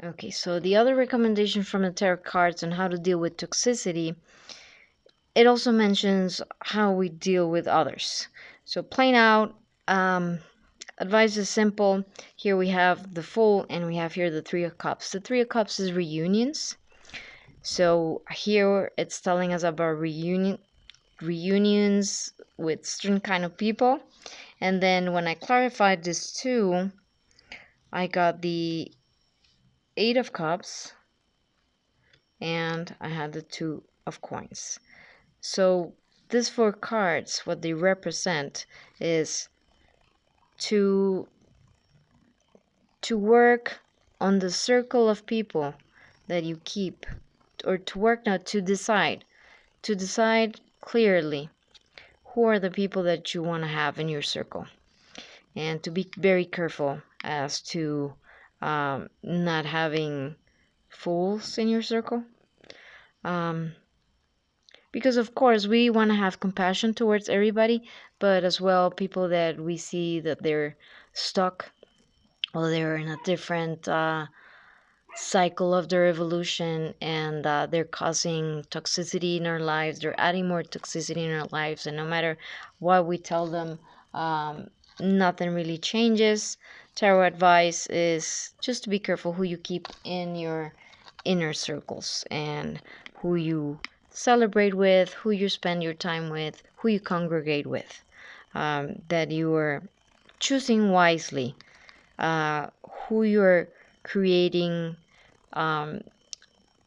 Okay, so the other recommendation from the tarot cards on how to deal with toxicity, it also mentions how we deal with others. So plain out, advice is simple. Here we have the Fool, and we have here the Three of Cups. The Three of Cups is reunions. So here it's telling us about reunions with certain kind of people. And then when I clarified this too, I got the Eight of Cups, and I had the Two of Coins. So these four cards, what they represent is to work on the circle of people that you keep, or to work now to decide clearly who are the people that you want to have in your circle, and to be very careful as to not having fools in your circle. Because of course we want to have compassion towards everybody, but as well people that we see that they're stuck, or they're in a different cycle of their evolution, and they're causing toxicity in our lives. They're adding more toxicity in our lives, and no matter what we tell them, nothing really changes. Tarot advice is just to be careful who you keep in your inner circles, and who you celebrate with, who you spend your time with, who you congregate with, that you are choosing wisely, who you're creating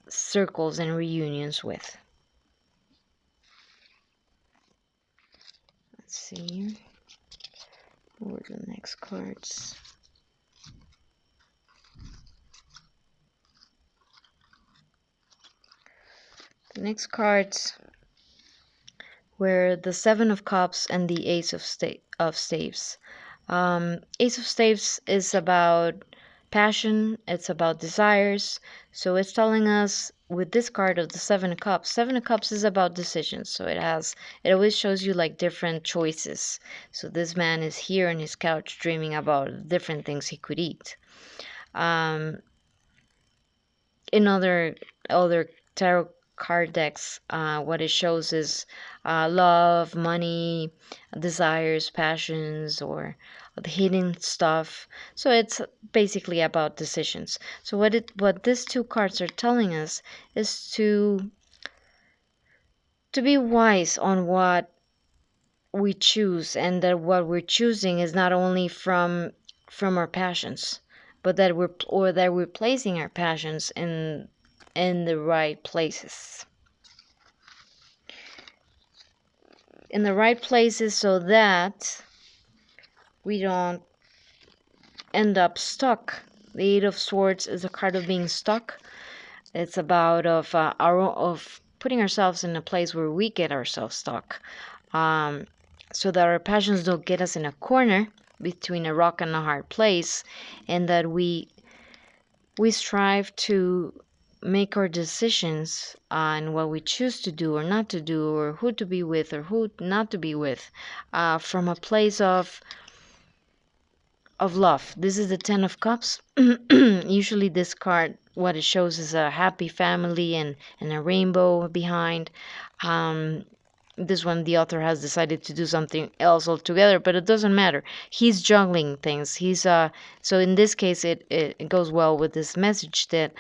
circles and reunions with. Let's see. What are the next cards? The next cards were the Seven of Cups and the Ace of Staves. Ace of Staves is about passion, it's about desires. So it's telling us with this card of the Seven of Cups is about decisions. So it always shows you like different choices. So this man is here on his couch dreaming about different things he could eat. In other tarot card decks, what it shows is love, money, desires, passions, or the hidden stuff. So it's basically about decisions. So what these two cards are telling us is to be wise on what we choose, and that what we're choosing is not only from our passions, but that we're placing our passions in the right places. In the right places, so that we don't end up stuck. The Eight of Swords is a card of being stuck. It's about of putting ourselves in a place where we get ourselves stuck, so that our passions don't get us in a corner between a rock and a hard place, and that we strive to make our decisions on what we choose to do or not to do, or who to be with or who not to be with, from a place of love. This is the Ten of Cups. Usually this card, what it shows is a happy family and a rainbow behind. This one, the author has decided to do something else altogether, but it doesn't matter. He's juggling things. He's so in this case, it goes well with this message that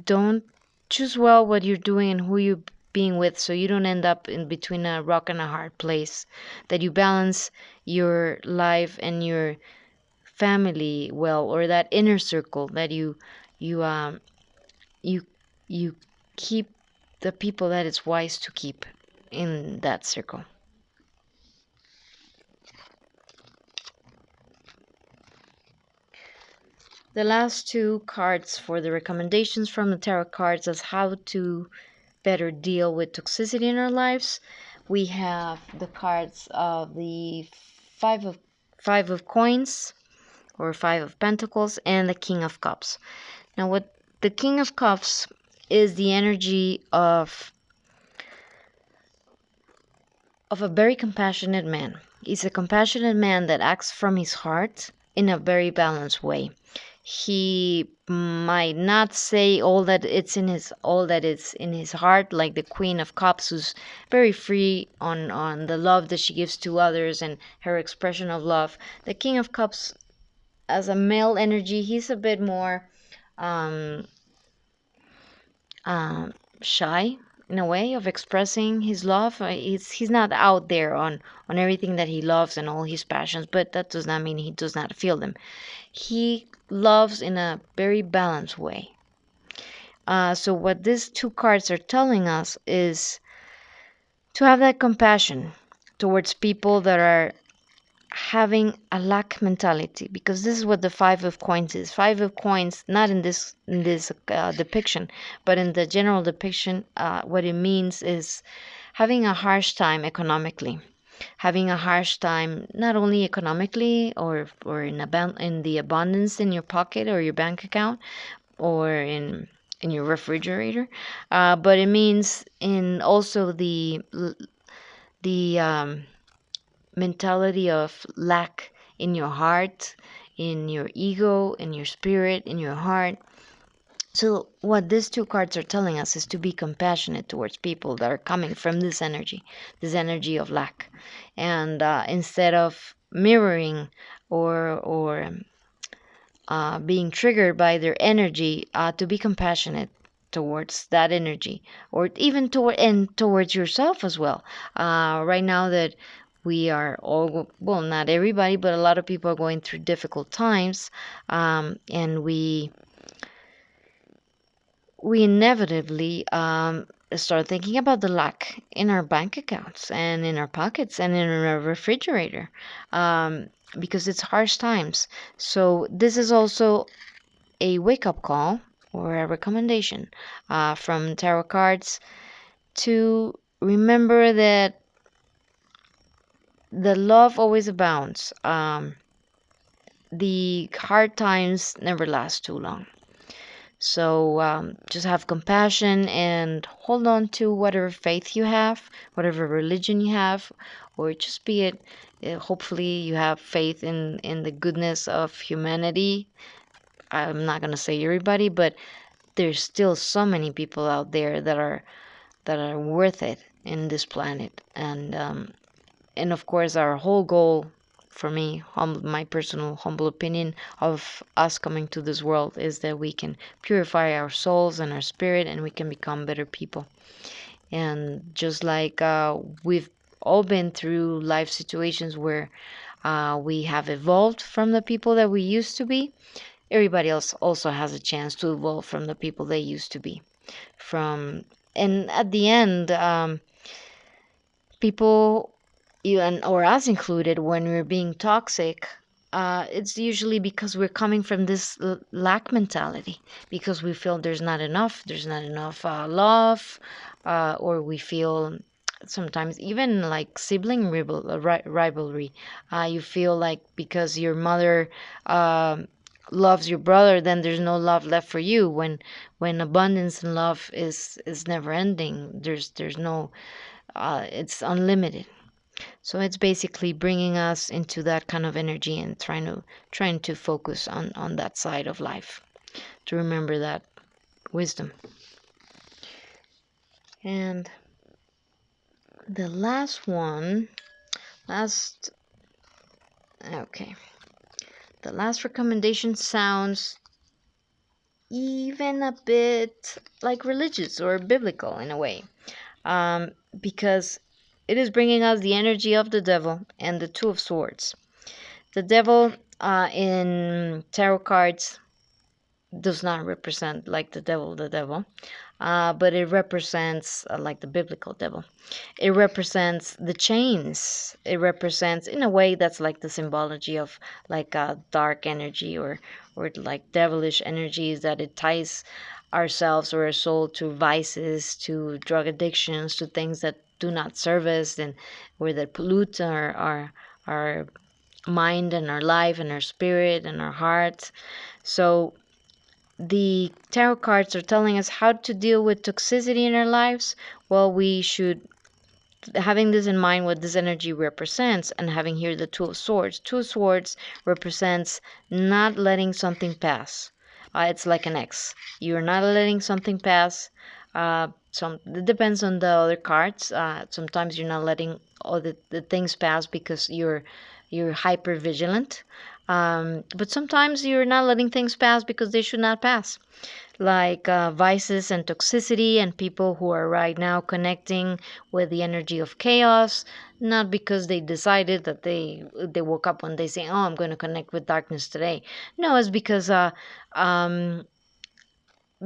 don't choose well what you're doing and who you're being with, so you don't end up in between a rock and a hard place. That you balance your life and your family well, or that inner circle, that you keep the people that it's wise to keep in that circle. The last two cards for the recommendations from the tarot cards is how to better deal with toxicity in our lives. We have the cards of the Five of Coins, or Five of Pentacles, and the King of Cups. Now, what the King of Cups is the energy of a very compassionate man. He's a compassionate man that acts from his heart in a very balanced way. He might not say all that is in his heart, like the Queen of Cups, who's very free on the love that she gives to others and her expression of love. The King of Cups, as a male energy, he's a bit more um, um, shy in a way of expressing his love. He's not out there on everything that he loves and all his passions, but that does not mean he does not feel them. He loves in a very balanced way. So what these two cards are telling us is to have that compassion towards people that are having a lack mentality, because this is what the Five of Coins is. Five of Coins, not in this depiction, but in the general depiction, what it means is having a harsh time economically, having a harsh time not only economically or in the abundance in your pocket or your bank account or in your refrigerator, but it means in also the mentality of lack in your heart, in your ego, in your spirit, in your heart. So, what these two cards are telling us is to be compassionate towards people that are coming from this energy of lack. And instead of mirroring or being triggered by their energy, to be compassionate towards that energy, or even towards yourself as well. Right now that we are all, well, not everybody, but a lot of people are going through difficult times, and we inevitably start thinking about the lack in our bank accounts and in our pockets and in our refrigerator, because it's harsh times. So this is also a wake-up call or a recommendation from tarot cards to remember that the love always abounds. The hard times never last too long. So just have compassion and hold on to whatever faith you have, whatever religion you have, or just be it. Hopefully, you have faith in the goodness of humanity. I'm not gonna say everybody, but there's still so many people out there that are worth it in this planet, and of course, our whole goal, for me, my personal humble opinion of us coming to this world, is that we can purify our souls and our spirit, and we can become better people. And just like we've all been through life situations where we have evolved from the people that we used to be, everybody else also has a chance to evolve from the people they used to be. And at the end, people, even or us included, when we're being toxic, it's usually because we're coming from this lack mentality, because we feel there's not enough love, or we feel sometimes even like sibling rivalry. You feel like because your mother loves your brother, then there's no love left for you. When abundance and love is never ending, there's no it's unlimited. So it's basically bringing us into that kind of energy and trying to focus on that side of life, to remember that wisdom. And the last one, last okay, the last recommendation sounds even a bit like religious or biblical in a way, because it is bringing us the energy of the devil and the Two of Swords. The devil in tarot cards does not represent like the devil, but it represents like the biblical devil. It represents the chains. It represents, in a way, that's like the symbology of like a dark energy or like devilish energies, that it ties ourselves or our soul to vices, to drug addictions, to things that do not serve us and or that pollute our mind and our life and our spirit and our heart. So the tarot cards are telling us how to deal with toxicity in our lives. Well, we should having this in mind, what this energy represents, and having here the Two of Swords. Two of Swords represents not letting something pass. It's like an X. You're not letting something pass. It depends on the other cards. Sometimes you're not letting all the things pass because you're hyper vigilant. But sometimes you're not letting things pass because they should not pass, like vices and toxicity, and people who are right now connecting with the energy of chaos, not because they decided that they woke up one day saying, oh, I'm going to connect with darkness today. No, it's um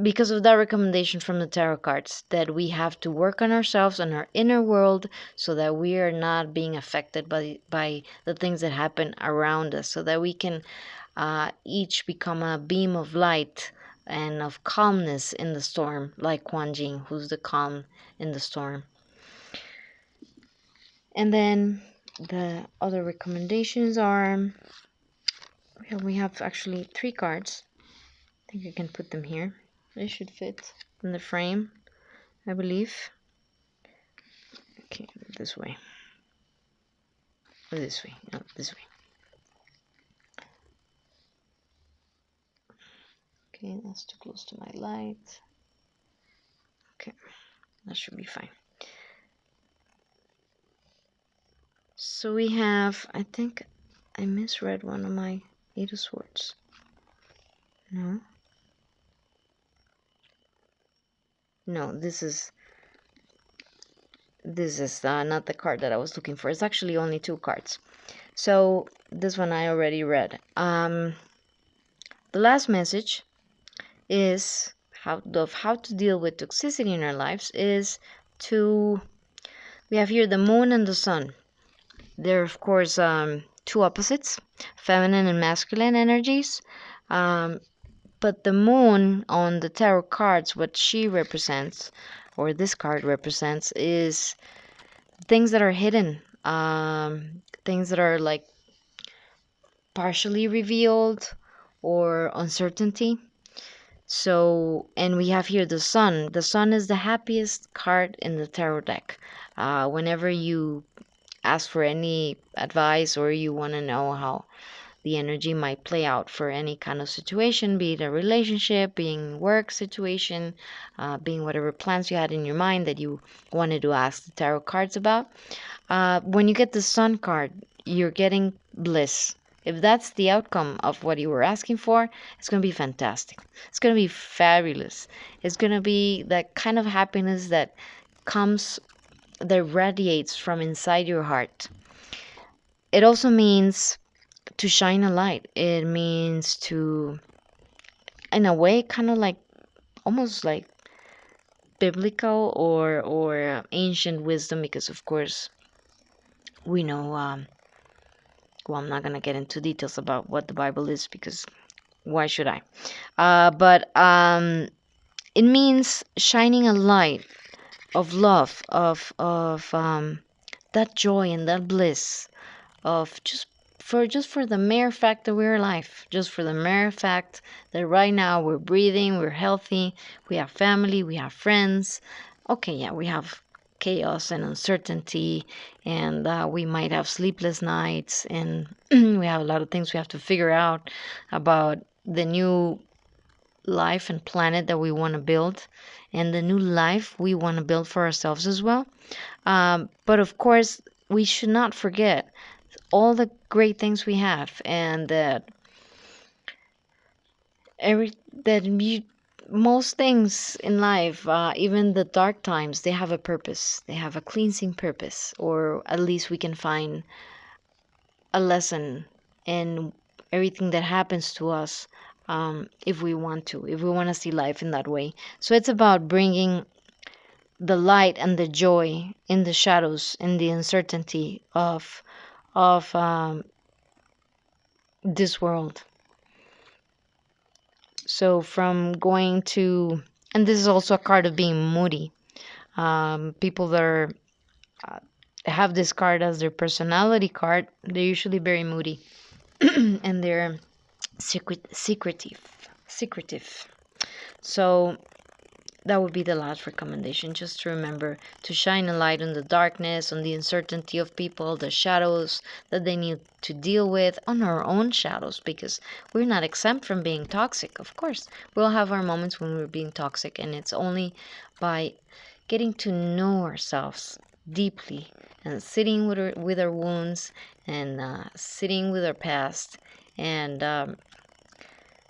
because of that recommendation from the tarot cards, that we have to work on ourselves and our inner world, so that we are not being affected by the things that happen around us, so that we can each become a beam of light and of calmness in the storm, like Kuan Yin, who's the calm in the storm. And then the other recommendations are, we have actually 3 cards. I think I can put them here. They should fit in the frame, I believe. Okay, this way. Or this way. No, this way. Okay, that's too close to my light. Okay, that should be fine. So we have, I think I misread one of my 8 of Swords. No. No, this is not the card that I was looking for. It's actually only 2 cards. So this one I already read. The last message is how to deal with toxicity in our lives is to, we have here the moon and the sun. They're of course 2 opposites, feminine and masculine energies. But the moon on the tarot cards, what she represents, or this card represents, is things that are hidden, things that are like partially revealed, or uncertainty. So, and we have here the sun. The sun is the happiest card in the tarot deck. Whenever you ask for any advice, or you want to know how the energy might play out for any kind of situation, be it a relationship, being work situation, being whatever plans you had in your mind that you wanted to ask the tarot cards about. When you get the sun card, you're getting bliss. If that's the outcome of what you were asking for, it's going to be fantastic. It's going to be fabulous. It's going to be that kind of happiness that radiates from inside your heart. It also means to shine a light. It means to, in a way, kind of like, almost like biblical or ancient wisdom, because of course we know, well, I'm not going to get into details about what the Bible is, because why should I? But it means shining a light of love, of that joy and that bliss, of just for the mere fact that we're alive, just for the mere fact that right now we're breathing, we're healthy, we have family, we have friends. Okay, yeah, we have chaos and uncertainty, and we might have sleepless nights, and we have a lot of things we have to figure out about the new life and planet that we want to build, and the new life we want to build for ourselves as well. But of course, we should not forget all the great things we have, and that most things in life, even the dark times, they have a purpose. They have a cleansing purpose, or at least we can find a lesson in everything that happens to us, if we want to see life in that way. So it's about bringing the light and the joy in the shadows, in the uncertainty of this world. So from going to, and this is also a card of being moody. People that have this card as their personality card, they're usually very moody, and they're secretive. So that would be the last recommendation. Just to remember to shine a light on the darkness, on the uncertainty of people, the shadows that they need to deal with, on our own shadows, because we're not exempt from being toxic. Of course, we'll have our moments when we're being toxic, and it's only by getting to know ourselves deeply and sitting with our wounds, and sitting with our past, and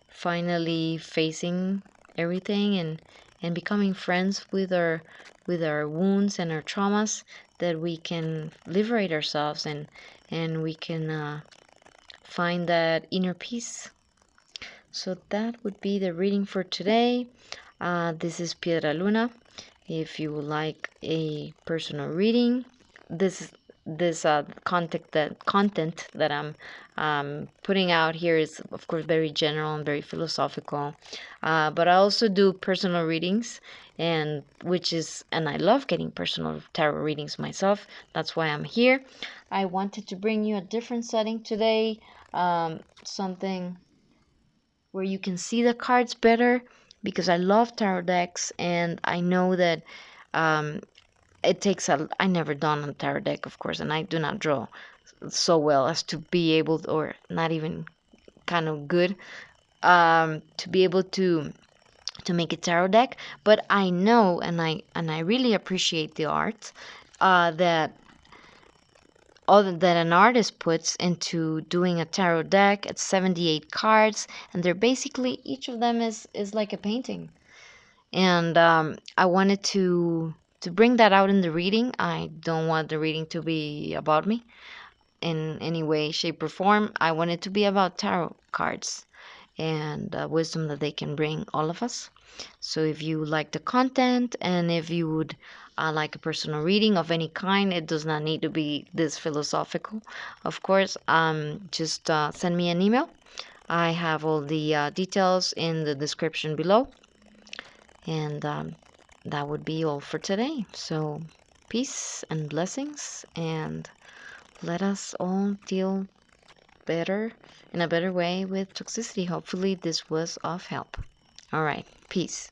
finally facing everything, and becoming friends with our wounds and our traumas, that we can liberate ourselves, and we can find that inner peace. So that would be the reading for today. This is Piedra Luna. If you would like a personal reading, this content that I'm putting out here is, of course, very general and very philosophical. But I also do personal readings, and I love getting personal tarot readings myself. That's why I'm here. I wanted to bring you a different setting today, something where you can see the cards better, because I love tarot decks, and I know that um, I never done a tarot deck, of course, and I do not draw so well as to be able, or not even kind of good, to be able to make a tarot deck. But I know, and I really appreciate the art that an artist puts into doing a tarot deck. It's 78 cards, and they're basically, each of them is like a painting. And I wanted to bring that out in the reading. I don't want the reading to be about me in any way, shape, or form. I want it to be about tarot cards and wisdom that they can bring all of us. So if you like the content, and if you would like a personal reading of any kind, it does not need to be this philosophical, of course. Just send me an email. I have all the details in the description below. And that would be all for today. So peace and blessings, and let us all deal better, in a better way, with toxicity. Hopefully this was of help. All right, peace.